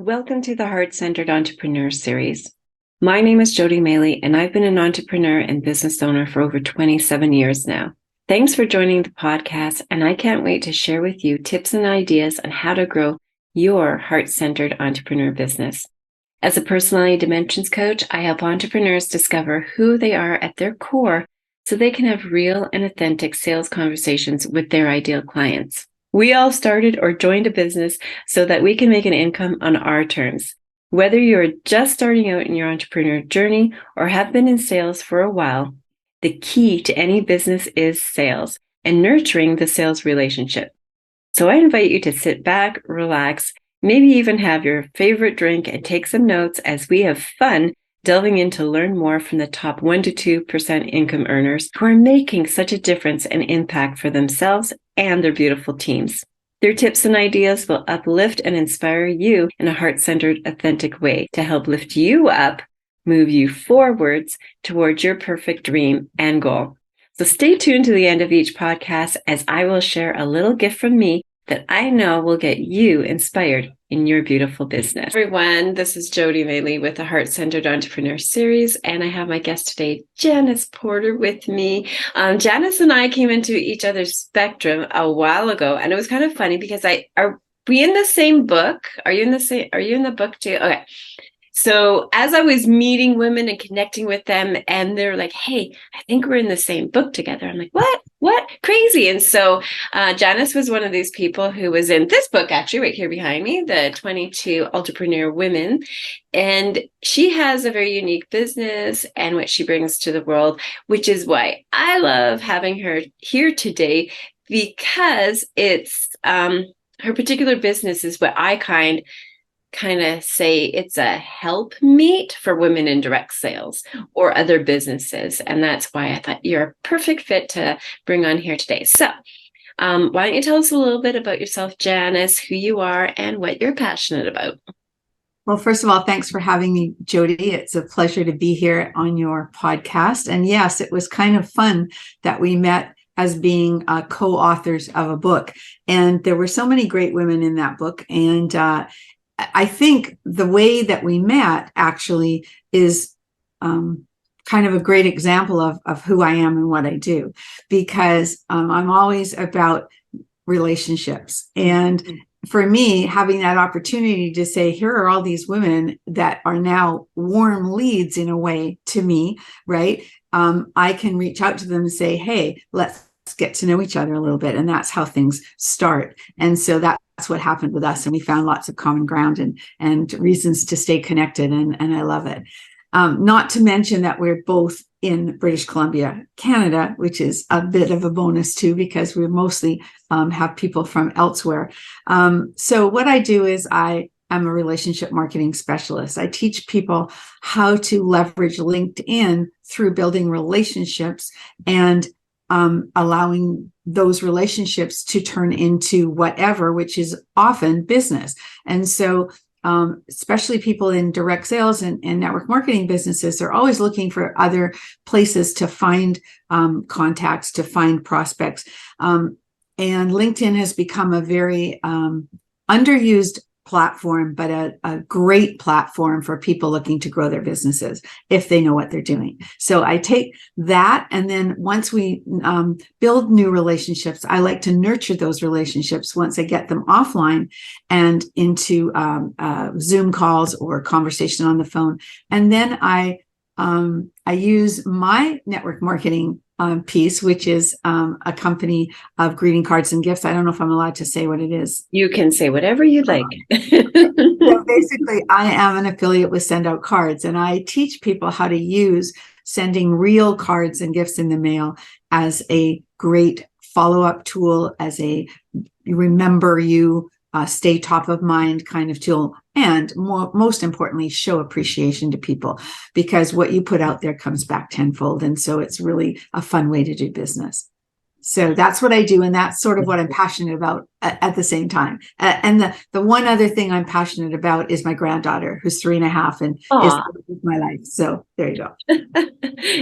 Welcome to the Heart-Centered Entrepreneur Series. My name is Jody Maley, and I've been an entrepreneur and business owner for over 27 years now. Thanks for joining the podcast, and I can't wait to share with you tips and ideas on how to grow your heart-centered entrepreneur business. As a personality dimensions coach, I help entrepreneurs discover who they are at their core so they can have real and authentic sales conversations with their ideal clients. We all started or joined a business so that we can make an income on our terms. Whether you're just starting out in your entrepreneur journey or have been in sales for a while, the key to any business is sales and nurturing the sales relationship. So I invite you to sit back, relax, maybe even have your favorite drink and take some notes as we have fun delving in to learn more from the top 1% to 2% income earners who are making such a difference and impact for themselves and their beautiful teams. Their tips and ideas will uplift and inspire you in a heart-centered, authentic way to help lift you up, move you forwards towards your perfect dream and goal. So stay tuned to the end of each podcast as I will share a little gift from me that I know will get you inspired in your beautiful business. Everyone, this is Jody Maley with the Heart-Centered Entrepreneur Series, and I have my guest today, Janice Porter, with me. Janice and I came into each other's spectrum a while ago, and it was kind of funny because are we in the same book? Are you in the book too? Okay. So as I was meeting women and connecting with them, and they're like, hey, I think we're in the same book together. I'm like, what? Crazy. And so Janice was one of these people who was in this book, actually, right here behind me, the 22 Entrepreneur Women. And she has a very unique business and what she brings to the world, which is why I love having her here today, because it's her particular business is what I kind of say it's a help meet for women in direct sales or other businesses. And that's why I thought you're a perfect fit to bring on here today. So why don't you tell us a little bit about yourself, Janice, who you are and what you're passionate about? Well, first of all, thanks for having me, Jody. It's a pleasure to be here on your podcast. And yes, it was kind of fun that we met as being co-authors of a book. And there were so many great women in that book. And I think the way that we met actually is kind of a great example of who I am and what I do, because I'm always about relationships. And for me, having that opportunity to say, here are all these women that are now warm leads in a way to me, right? I can reach out to them and say, hey, let's get to know each other a little bit. And that's how things start. And so that's what happened with us. And we found lots of common ground and reasons to stay connected. And I love it. Not to mention that we're both in British Columbia, Canada, which is a bit of a bonus too, because we mostly have people from elsewhere. So what I do is I'm a relationship marketing specialist. I teach people how to leverage LinkedIn through building relationships and allowing those relationships to turn into whatever, which is often business. And so especially people in direct sales and network marketing businesses, they're always looking for other places to find contacts, to find prospects. And LinkedIn has become a very underused platform, but a great platform for people looking to grow their businesses if they know what they're doing. So I take that, and then once we build new relationships, I like to nurture those relationships once I get them offline and into Zoom calls or conversation on the phone. And then I use my network marketing piece, which is a company of greeting cards and gifts. I don't know if I'm allowed to say what it is. You can say whatever you'd like. So basically, I am an affiliate with Send Out Cards, and I teach people how to use sending real cards and gifts in the mail as a great follow-up tool, as a remember you, stay top of mind kind of tool, and most importantly, show appreciation to people, because what you put out there comes back tenfold. And so it's really a fun way to do business. So that's what I do. And that's sort of what I'm passionate about at the same time. And the one other thing I'm passionate about is my granddaughter, who's 3.5 and is my life. So there you go.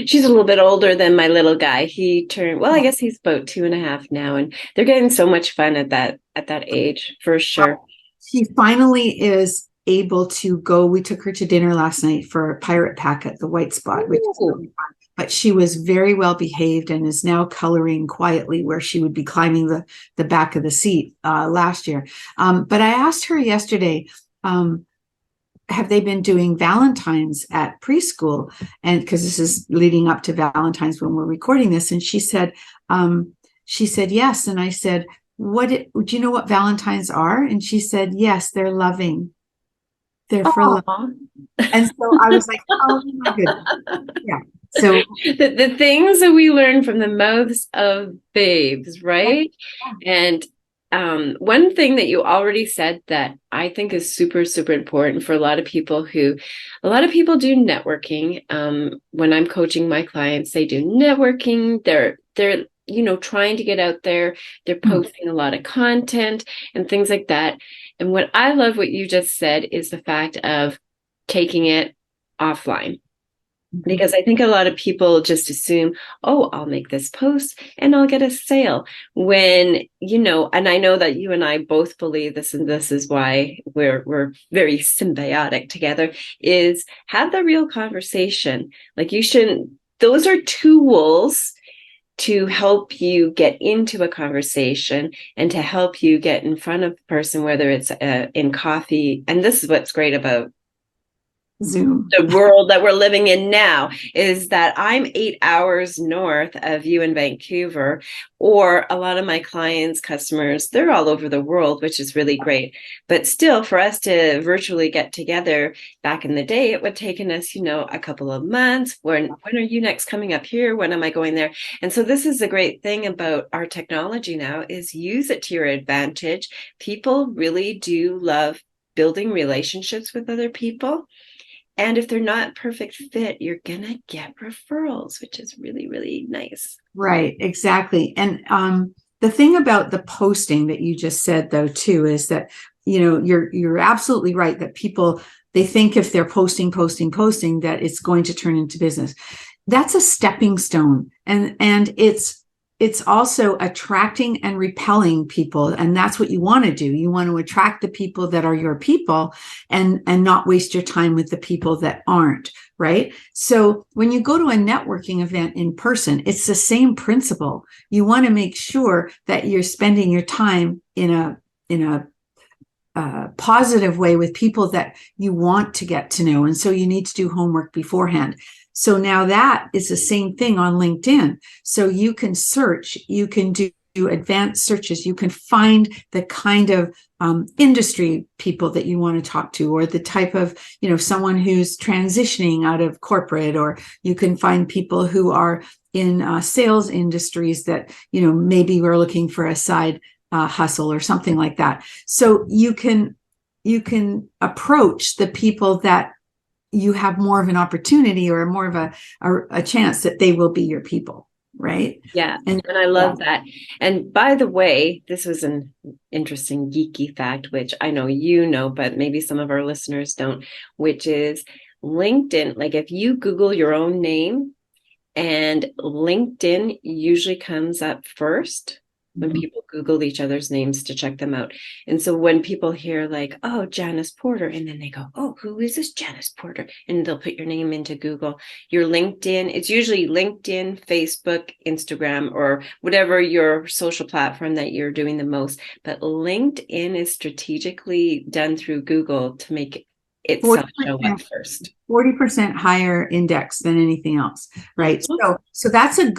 She's a little bit older than my little guy. He turned, well, I guess he's about 2.5 now. And they're getting so much fun at that age, for sure. She finally is able to go. We took her to dinner last night for a pirate pack at the White Spot, which is really fun. But she was very well behaved and is now coloring quietly where she would be climbing the back of the seat last year. But I asked her yesterday, have they been doing Valentine's at preschool? And because this is leading up to Valentine's when we're recording this. And she said yes. And I said, do you know what Valentine's are? And she said, yes, they're loving. They're for love. And so I was like, oh my goodness. Yeah. So the things that we learn from the mouths of babes, right? Yeah. And one thing that you already said that I think is super, super important for a lot of people do networking. When I'm coaching my clients, they do networking. They're trying to get out there. They're posting a lot of content and things like that. And what I love what you just said is the fact of taking it offline. Because I think a lot of people just assume, oh, I'll make this post and I'll get a sale. When, and I know that you and I both believe this, and this is why we're very symbiotic together, is have the real conversation. Like those are tools to help you get into a conversation and to help you get in front of the person, whether it's in coffee. And this is what's great about Zoom. The world that we're living in now is that I'm 8 hours north of you in Vancouver, or a lot of my clients, customers, they're all over the world, which is really great. But still, for us to virtually get together back in the day, it would have taken us, a couple of months. When are you next coming up here? When am I going there? And so this is the great thing about our technology now is use it to your advantage. People really do love building relationships with other people. And if they're not perfect fit, you're going to get referrals, which is really, really nice. Right, exactly. And the thing about the posting that you just said, though, too, is that, you're absolutely right that people, they think if they're posting, that it's going to turn into business. That's a stepping stone. And it's also attracting and repelling people. And that's what you want to do. You want to attract the people that are your people and not waste your time with the people that aren't, right? So when you go to a networking event in person, it's the same principle. You want to make sure that you're spending your time in a positive way with people that you want to get to know. And so you need to do homework beforehand. So now that is the same thing on LinkedIn. So you can search, you can do advanced searches, you can find the kind of industry people that you want to talk to, or the type of, someone who's transitioning out of corporate, or you can find people who are in sales industries that, maybe we're looking for a side hustle or something like that. So you can approach the people that you have more of an opportunity or more of a chance that they will be your people, right? Yeah, and I love that. And by the way, this was an interesting geeky fact, which I know but maybe some of our listeners don't, which is LinkedIn. Like if you Google your own name, and LinkedIn usually comes up first when people Google each other's names to check them out. And so when people hear like, oh, Janice Porter, and then they go, oh, who is this Janice Porter? And they'll put your name into Google. Your LinkedIn, it's usually LinkedIn, Facebook, Instagram, or whatever your social platform that you're doing the most. But LinkedIn is strategically done through Google to make itself show up first. 40% higher index than anything else, right? So that's a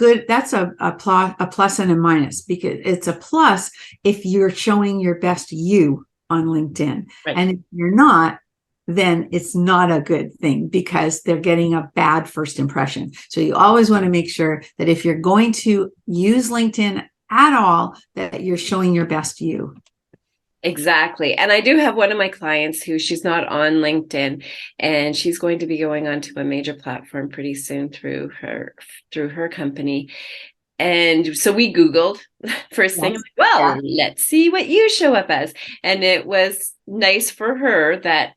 plus and a minus, because it's a plus if you're showing your best you on LinkedIn. Right. And if you're not, then it's not a good thing because they're getting a bad first impression. So you always want to make sure that if you're going to use LinkedIn at all, that you're showing your best you. Exactly. And I do have one of my clients who she's not on LinkedIn, and she's going to be going onto a major platform pretty soon through her company. And so we Googled first thing, let's see what you show up as. And it was nice for her that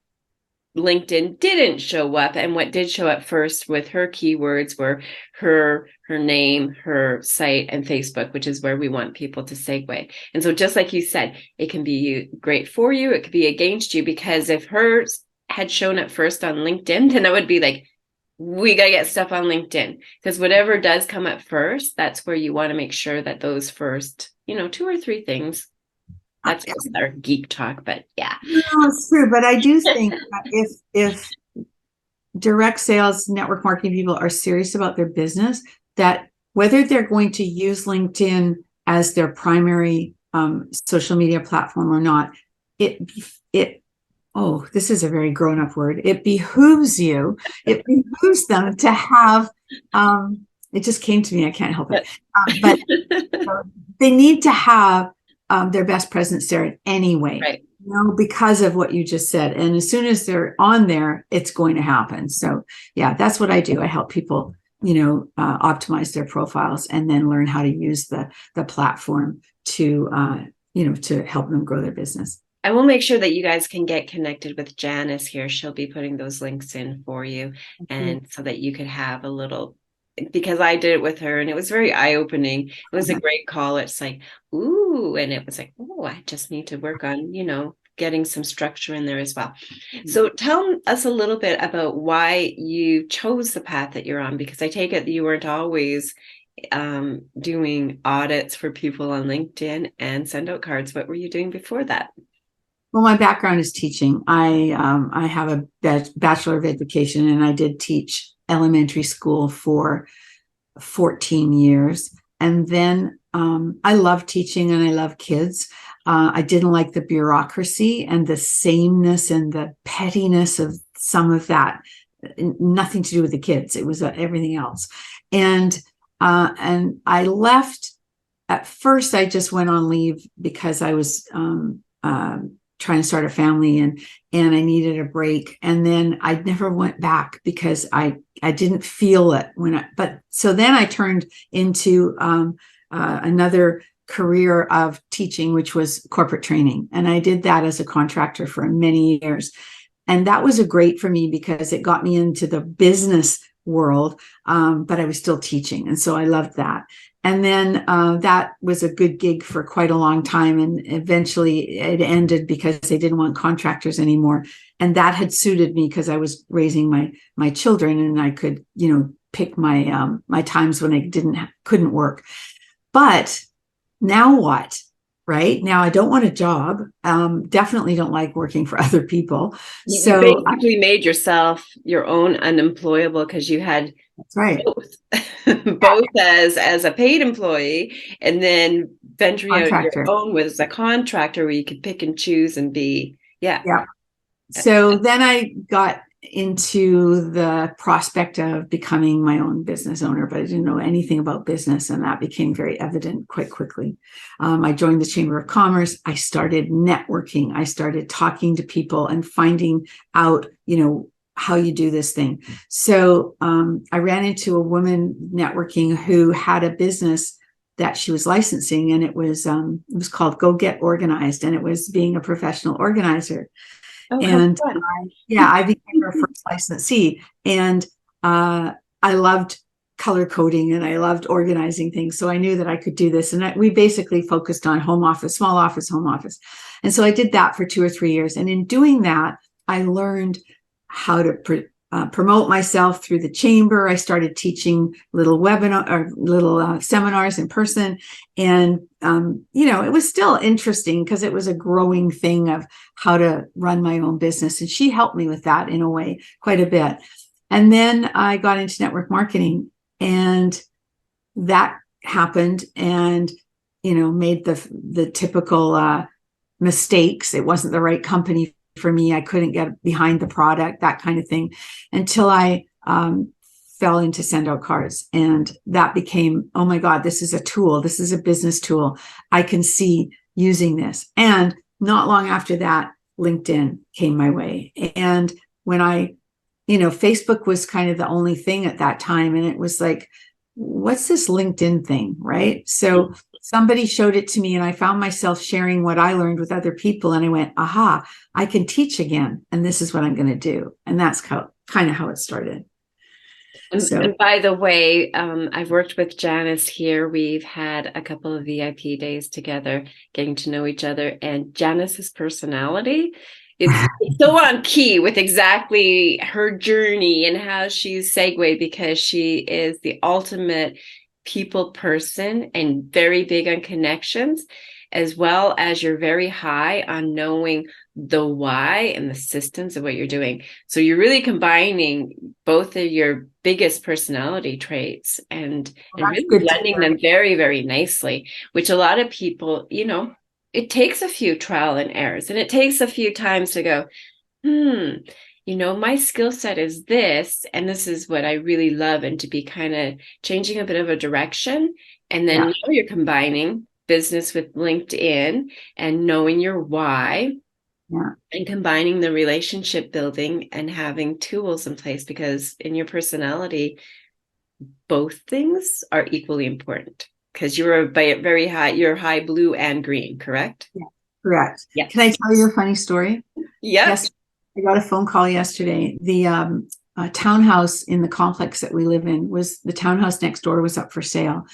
LinkedIn didn't show up, and what did show up first with her keywords were her name, her site, and Facebook, which is where we want people to segue. And so just like you said, it can be great for you, it could be against you, because if hers had shown up first on LinkedIn, then I would be like, we got to get stuff on LinkedIn, because whatever does come up first, that's where you want to make sure that those first, 2 or 3 things. That's just our geek talk, but yeah. No, it's true. But I do think that if direct sales, network marketing people are serious about their business, that whether they're going to use LinkedIn as their primary social media platform or not, this is a very grown-up word. It behooves them to have, it just came to me, I can't help it. But they need to have their best presence there anyway. Right. Because of what you just said. And as soon as they're on there, it's going to happen. So yeah, that's what I do. I help people, optimize their profiles and then learn how to use the platform to, to help them grow their business. I will make sure that you guys can get connected with Janice here. She'll be putting those links in for you, and so that you could have a little, because I did it with her and it was very eye-opening. It was a great call. It's like, ooh, and it was like, oh, I just need to work on, getting some structure in there as well. So tell us a little bit about why you chose the path that you're on, because I take it that you weren't always doing audits for people on LinkedIn and send out cards. What were you doing before that? Well, my background is teaching. I have a Bachelor of Education, and I did teach elementary school for 14 years. And then I love teaching and I love kids. I didn't like the bureaucracy and the sameness and the pettiness of some of that. Nothing to do with the kids. It was everything else. And I left. At first, I just went on leave because I was trying to start a family and I needed a break. And then I never went back because I didn't feel it so then I turned into another career of teaching, which was corporate training. And I did that as a contractor for many years. And that was great for me because it got me into the business world, but I was still teaching. And so I loved that. And then that was a good gig for quite a long time. And eventually it ended because they didn't want contractors anymore. And that had suited me because I was raising my children and I could, pick my my times when I couldn't work. But now what? Right now, I don't want a job. Definitely don't like working for other people. You basically made yourself your own unemployable because you had that's right. both as a paid employee and then venturing out your own as a contractor where you could pick and choose and be, yeah. So then I got into the prospect of becoming my own business owner, but I didn't know anything about business, and that became very evident quite quickly. I joined the Chamber of Commerce. I started networking. I started talking to people and finding out, how you do this thing. So I ran into a woman networking who had a business that she was licensing, and it was called Go Get Organized, and it was being a professional organizer. Oh, and I became her first licensee, and I loved color coding and I loved organizing things. So I knew that I could do this. And we basically focused on home office, small office, home office. And so I did that for 2 or 3 years. And in doing that, I learned how to promote myself through the chamber. I started teaching little seminars in person. And, it was still interesting because it was a growing thing of how to run my own business. And she helped me with that in a way, quite a bit. And then I got into network marketing, and that happened and, made the typical mistakes. It wasn't the right company for me. I couldn't get behind the product, that kind of thing, until I fell into send out cards. And that became, oh my God, this is a tool. This is a business tool. I can see using this. And not long after that, LinkedIn came my way. And when Facebook was kind of the only thing at that time. And it was like, what's this LinkedIn thing? Right. So somebody showed it to me, and I found myself sharing what I learned with other people. And I went, aha, I can teach again. And this is what I'm going to do. And that's kind of how it started. And by the way, I've worked with Janice here. We've had a couple of VIP days together, getting to know each other. And Janice's personality is so on key with exactly her journey and how she's segued, because she is the ultimate people person and very big on connections, as well as you're very high on knowing the why and the systems of what you're doing. So you're really combining both of your biggest personality traits and really blending them very, very nicely, which a lot of people, it takes a few trial and errors, and it takes a few times to go, my skill set is this, and this is what I really love, and to be kind of changing a bit of a direction. And then now you're combining business with LinkedIn and knowing your why. Yeah. And combining the relationship building and having tools in place, because in your personality, both things are equally important, because you're very high, you're high blue and green, correct? Yeah, correct. Yeah. Can I tell you a funny story? Yes. I got a phone call yesterday. The townhouse in the complex that we live in, the townhouse next door was up for sale.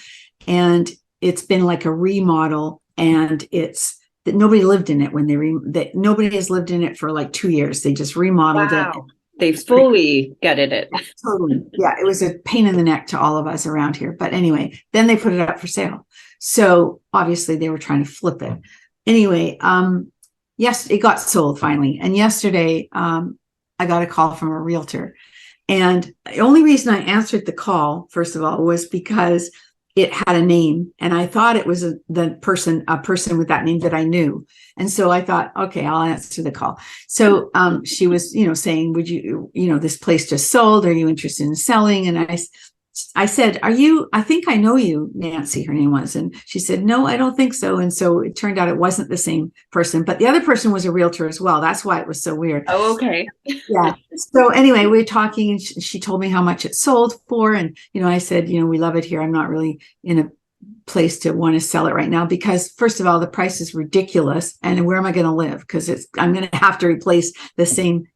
And it's been like a remodel, and it's that nobody lived in it when that nobody has lived in it for like 2 years. They just remodeled it. They fully gutted it. Totally. Yeah. It was a pain in the neck to all of us around here. But anyway, then they put it up for sale. So obviously they were trying to flip it. Anyway, yes, it got sold finally. And yesterday, I got a call from a realtor. And the only reason I answered the call, first of all, was because it had a name, and I thought it was a person with that name that I knew. And so I thought, okay, I'll answer the call. So she was, saying, would you, this place just sold. Are you interested in selling? And I said, I think I know you, Nancy, her name was. And she said, no, I don't think so. And so it turned out it wasn't the same person, but the other person was a realtor as well. That's why it was so weird. Oh, okay. Yeah. So anyway, we were talking, and she told me how much it sold for. And, I said, we love it here. I'm not really in a place to want to sell it right now, because first of all, the price is ridiculous. And where am I going to live? Because I'm going to have to replace the same,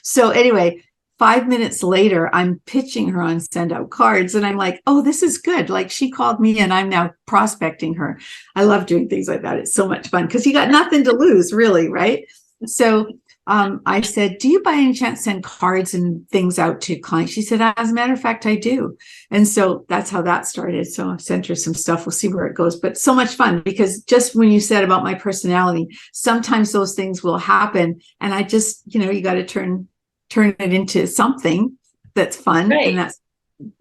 So anyway, 5 minutes later, I'm pitching her on Send Out Cards, and I'm like, oh, this is good. Like, she called me, and I'm now prospecting her. I love doing things like that. It's so much fun because you got nothing to lose, really, right? So I said, do you by any chance send cards and things out to clients? She said, as a matter of fact, I do. And so that's how that started. So I sent her some stuff. We'll see where it goes. But so much fun, because just when you said about my personality, sometimes those things will happen. And I just, you got to turn it into something that's fun. Right. And that's,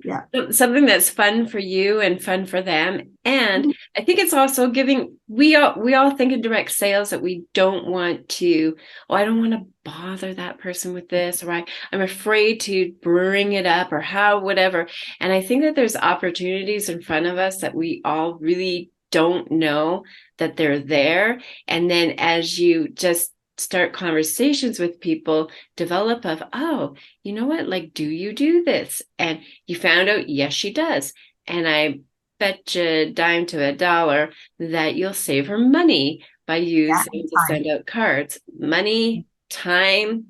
yeah, something that's fun for you and fun for them. And I think it's also giving, we all think in direct sales that we don't want to, I don't want to bother that person with this, or I'm afraid to bring it up, or whatever. And I think that there's opportunities in front of us that we all really don't know that they're there. And then as you just start conversations with people, develop of, oh, you know what, like, do you do this? And you found out, yes, she does. And I bet you a dime to a dollar that you'll save her money by using the Send Out Cards. Money, time,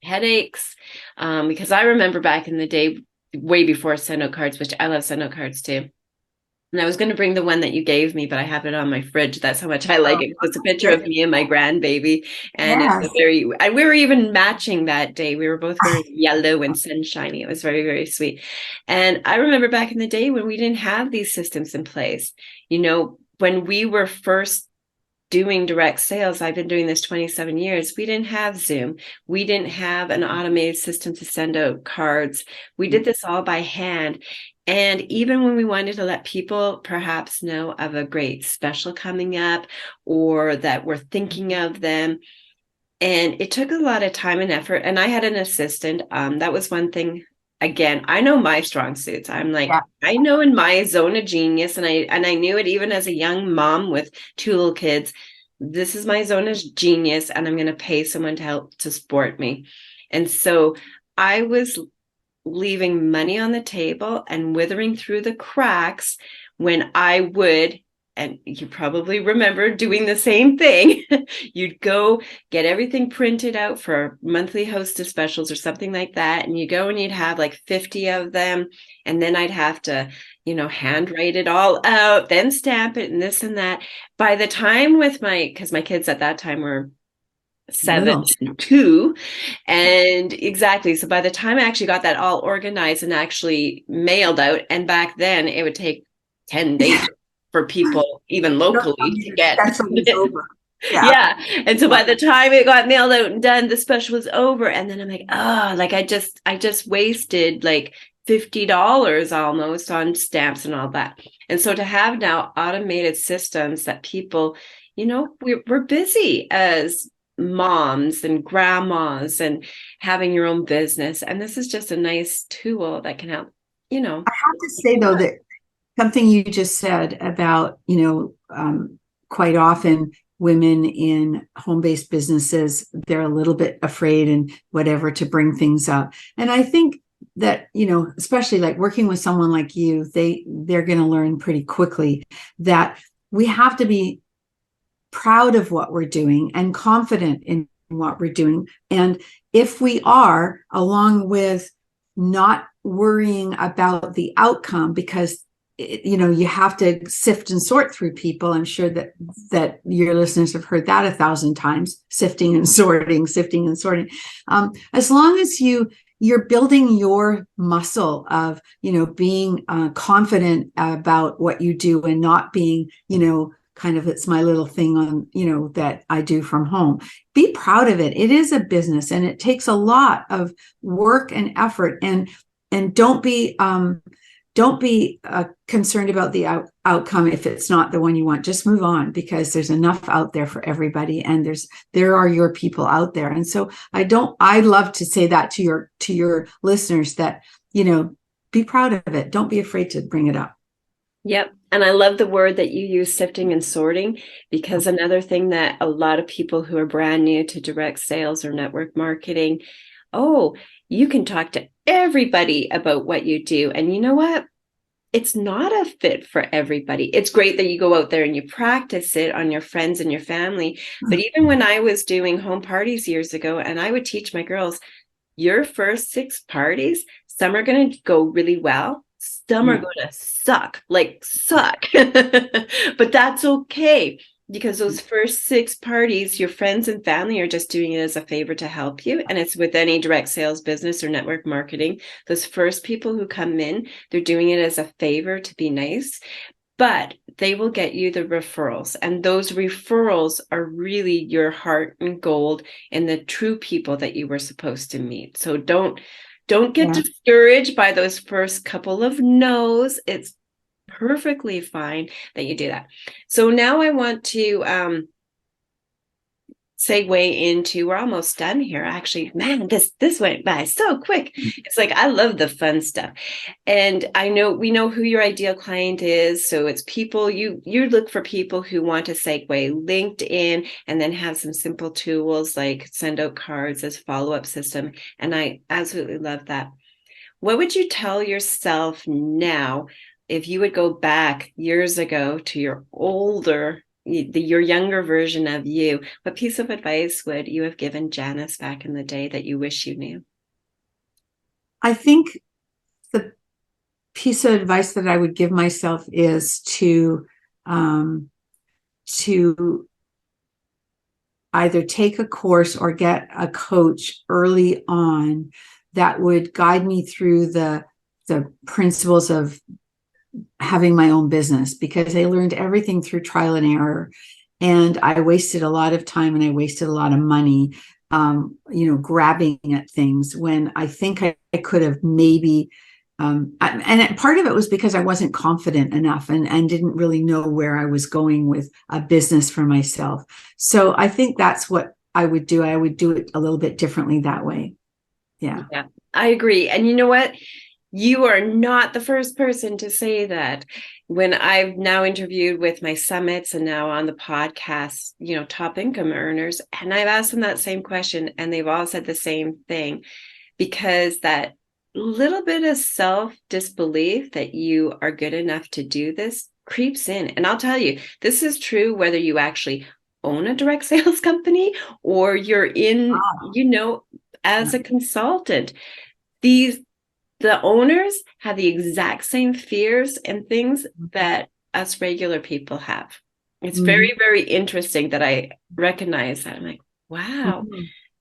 headaches. Because I remember back in the day, way before Send Out Cards, which I love Send Out Cards too. And I was going to bring the one that you gave me, but I have it on my fridge. That's how much I like it. It's a picture of me and my grandbaby. And it's and we were even matching that day. We were both wearing yellow and sunshiny. It was very, very sweet. And I remember back in the day when we didn't have these systems in place, when we were first doing direct sales, I've been doing this 27 years. We didn't have Zoom. We didn't have an automated system to send out cards. We did this all by hand. And even when we wanted to let people perhaps know of a great special coming up, or that we're thinking of them, and it took a lot of time and effort. And I had an assistant. That was one thing. Again, I know my strong suits. I'm like, I know in my zone of genius, and I knew it even as a young mom with 2 little kids. This is my zone of genius, and I'm going to pay someone to help to support me. And so I was leaving money on the table and withering through the cracks when I would and you probably remember doing the same thing. You'd go get everything printed out for monthly hostess specials or something like that. And you go and you'd have like 50 of them. And then I'd have to, handwrite it all out, then stamp it and this and that. By the time because my kids at that time were 7 Little. and 2. And exactly. So by the time I actually got that all organized and actually mailed out, and back then it would take 10 days for people, even locally, to get. Special is over. Yeah. Yeah. And so by the time it got mailed out and done, the special was over. And then I'm like, like I just wasted like $50 almost on stamps and all that. And so to have now automated systems that people, we're busy as moms and grandmas and having your own business. And this is just a nice tool that can help, I have to say though that something you just said about, quite often women in home-based businesses, they're a little bit afraid and whatever to bring things up. And I think that, especially like working with someone like you, they're going to learn pretty quickly that we have to be proud of what we're doing and confident in what we're doing. And if we are, along with not worrying about the outcome, because you have to sift and sort through people. I'm sure that your listeners have heard that 1,000 times, sifting and sorting. As long as you're building your muscle of, being confident about what you do and not being, kind of, it's my little thing on, that I do from home. Be proud of it. It is a business and it takes a lot of work and effort, and don't be concerned about the outcome if it's not the one you want. Just move on, because there's enough out there for everybody, and there are your people out there. And so I love to say that to your listeners, that be proud of it. Don't be afraid to bring it up. Yep. And I love the word that you use, sifting and sorting, because another thing that a lot of people who are brand new to direct sales or network marketing, you can talk to everybody about what you do. And you know what? It's not a fit for everybody. It's great that you go out there and you practice it on your friends and your family. But even when I was doing home parties years ago, and I would teach my girls, your first 6 parties, some are going to go really well. Some are going to suck. But that's okay, because those first 6 parties, your friends and family are just doing it as a favor to help you. And it's with any direct sales business or network marketing. Those first people who come in, they're doing it as a favor to be nice, but they will get you the referrals. And those referrals are really your heart and gold and the true people that you were supposed to meet. So don't get discouraged by those first couple of no's. It's perfectly fine that you do that. So now I want to segue into, we're almost done here. Actually, man, this went by so quick. It's like, I love the fun stuff. And we know who your ideal client is. So it's people, you look for people who want to segue LinkedIn and then have some simple tools like send out cards as follow-up system. And I absolutely love that. What would you tell yourself now if you would go back years ago to your younger version of you? What piece of advice would you have given Janice back in the day that you wish you knew? I think the piece of advice that I would give myself is to either take a course or get a coach early on that would guide me through the principles of having my own business, because I learned everything through trial and error. And I wasted a lot of time and I wasted a lot of money, grabbing at things when I think I could have maybe, and part of it was because I wasn't confident enough and didn't really know where I was going with a business for myself. So I think that's what I would do. I would do it a little bit differently that way. Yeah, I agree. And you know what? You are not the first person to say that. When I've now interviewed with my summits and now on the podcast, top income earners, and I've asked them that same question and they've all said the same thing, because that little bit of self-disbelief that you are good enough to do this creeps in. And I'll tell you, this is true whether you actually own a direct sales company or you're in, as a consultant. The owners have the exact same fears and things that us regular people have. It's very, very interesting that I recognize that. I'm like, wow,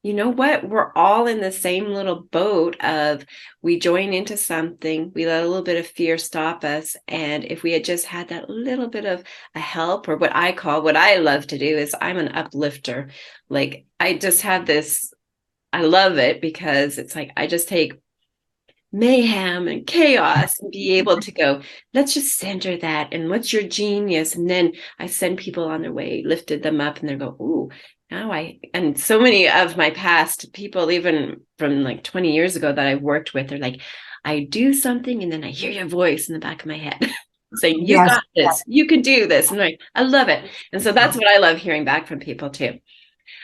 you know what? We're all in the same little boat of we join into something, we let a little bit of fear stop us. And if we had just had that little bit of a help, or what I love to do is I'm an uplifter. Like I just have this, I love it because it's like I just take mayhem and chaos and be able to go, let's just center that. And what's your genius? And then I send people on their way, lifted them up, and they go, ooh, and so many of my past people, even from like 20 years ago that I've worked with, are like, I do something and then I hear your voice in the back of my head saying, you got this, you can do this. And I'm like, I love it. And so that's what I love hearing back from people too.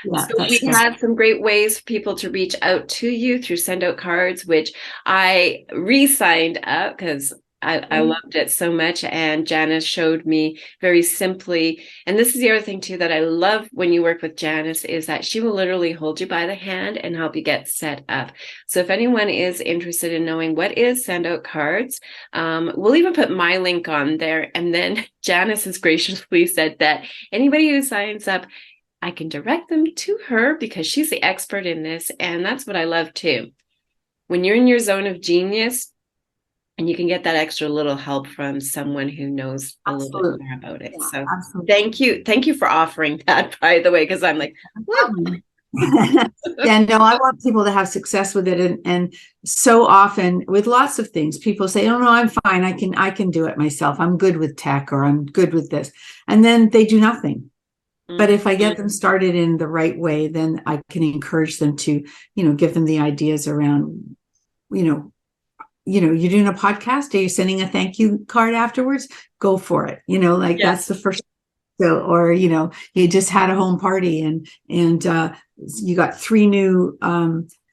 Yeah, so we have some great ways for people to reach out to you through send out cards, which I re-signed up because I loved it so much. And Janice showed me very simply. And this is the other thing too that I love when you work with Janice is that she will literally hold you by the hand and help you get set up. So if anyone is interested in knowing what is send out cards, we'll even put my link on there. And then Janice has graciously said that anybody who signs up, I can direct them to her because she's the expert in this. And that's what I love too. When you're in your zone of genius and you can get that extra little help from someone who knows a little bit more about it. So thank you. Thank you for offering that, by the way, because I'm like, yeah, no, I want people to have success with it. And so often with lots of things, people say, oh no, I'm fine. I can do it myself. I'm good with tech or I'm good with this. And then they do nothing. But if I get them started in the right way, then I can encourage them to, give them the ideas around, you're doing a podcast. Are you sending a thank you card afterwards? Go for it. That's the first. So, or, you just had a home party and you got 3 new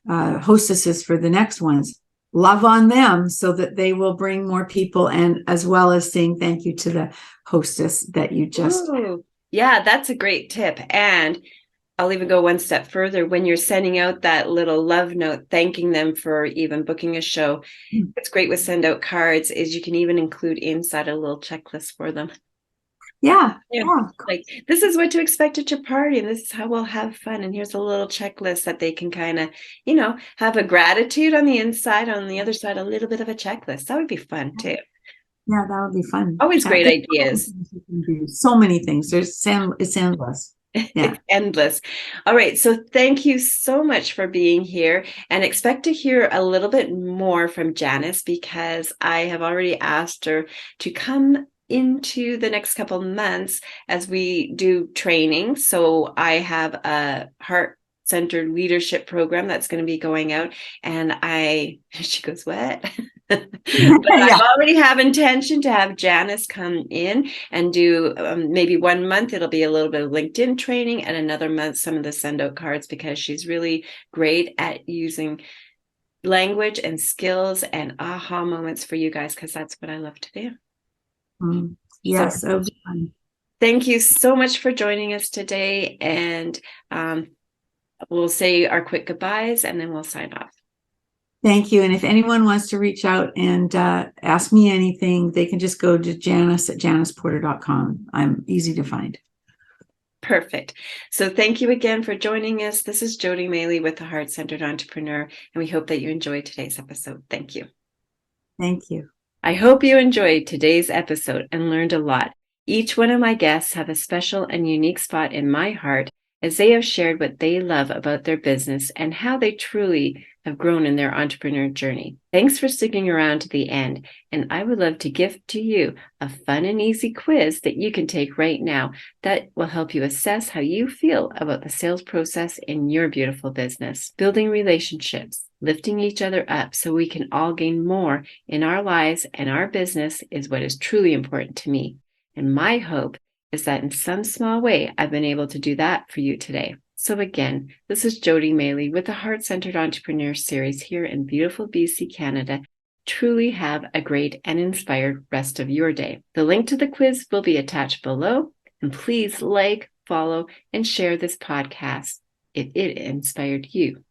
hostesses for the next ones. Love on them so that they will bring more people, and as well as saying thank you to the hostess that you just. Ooh. Yeah, that's a great tip. And I'll even go one step further. When you're sending out that little love note, thanking them for even booking a show, what's great with send out cards is you can even include inside a little checklist for them. Yeah. Like, this is what to expect at your party, and this is how we'll have fun. And here's a little checklist that they can kind of, have a gratitude on the inside, on the other side, a little bit of a checklist. That would be fun too. Yeah, that would be fun. Always great ideas. So many things. It's endless. Yeah. It's endless. All right. So thank you so much for being here, and expect to hear a little bit more from Janice because I have already asked her to come into the next couple months as we do training. So I have a heart-centered leadership program that's going to be going out, and she goes, what? But I already have intention to have Janice come in and do maybe 1 month. It'll be a little bit of LinkedIn training, and another month some of the send out cards, because she's really great at using language and skills and aha moments for you guys, because that's what I love to do. Yes. So, thank you so much for joining us today, and we'll say our quick goodbyes and then we'll sign off. Thank you. And if anyone wants to reach out and ask me anything, they can just go to Janice at janiceporter.com. I'm easy to find. Perfect. So thank you again for joining us. This is Jody Maley with the Heart-Centered Entrepreneur, and we hope that you enjoyed today's episode. Thank you. Thank you. I hope you enjoyed today's episode and learned a lot. Each one of my guests have a special and unique spot in my heart as they have shared what they love about their business and how they truly have grown in their entrepreneur journey. Thanks for sticking around to the end, and I would love to gift to you a fun and easy quiz that you can take right now that will help you assess how you feel about the sales process in your beautiful business. Building relationships, lifting each other up so we can all gain more in our lives and our business is what is truly important to me. And my hope is that in some small way, I've been able to do that for you today. So again, this is Jody Maley with the Heart-Centered Entrepreneur Series here in beautiful BC, Canada. Truly have a great and inspired rest of your day. The link to the quiz will be attached below. And please like, follow, and share this podcast if it inspired you.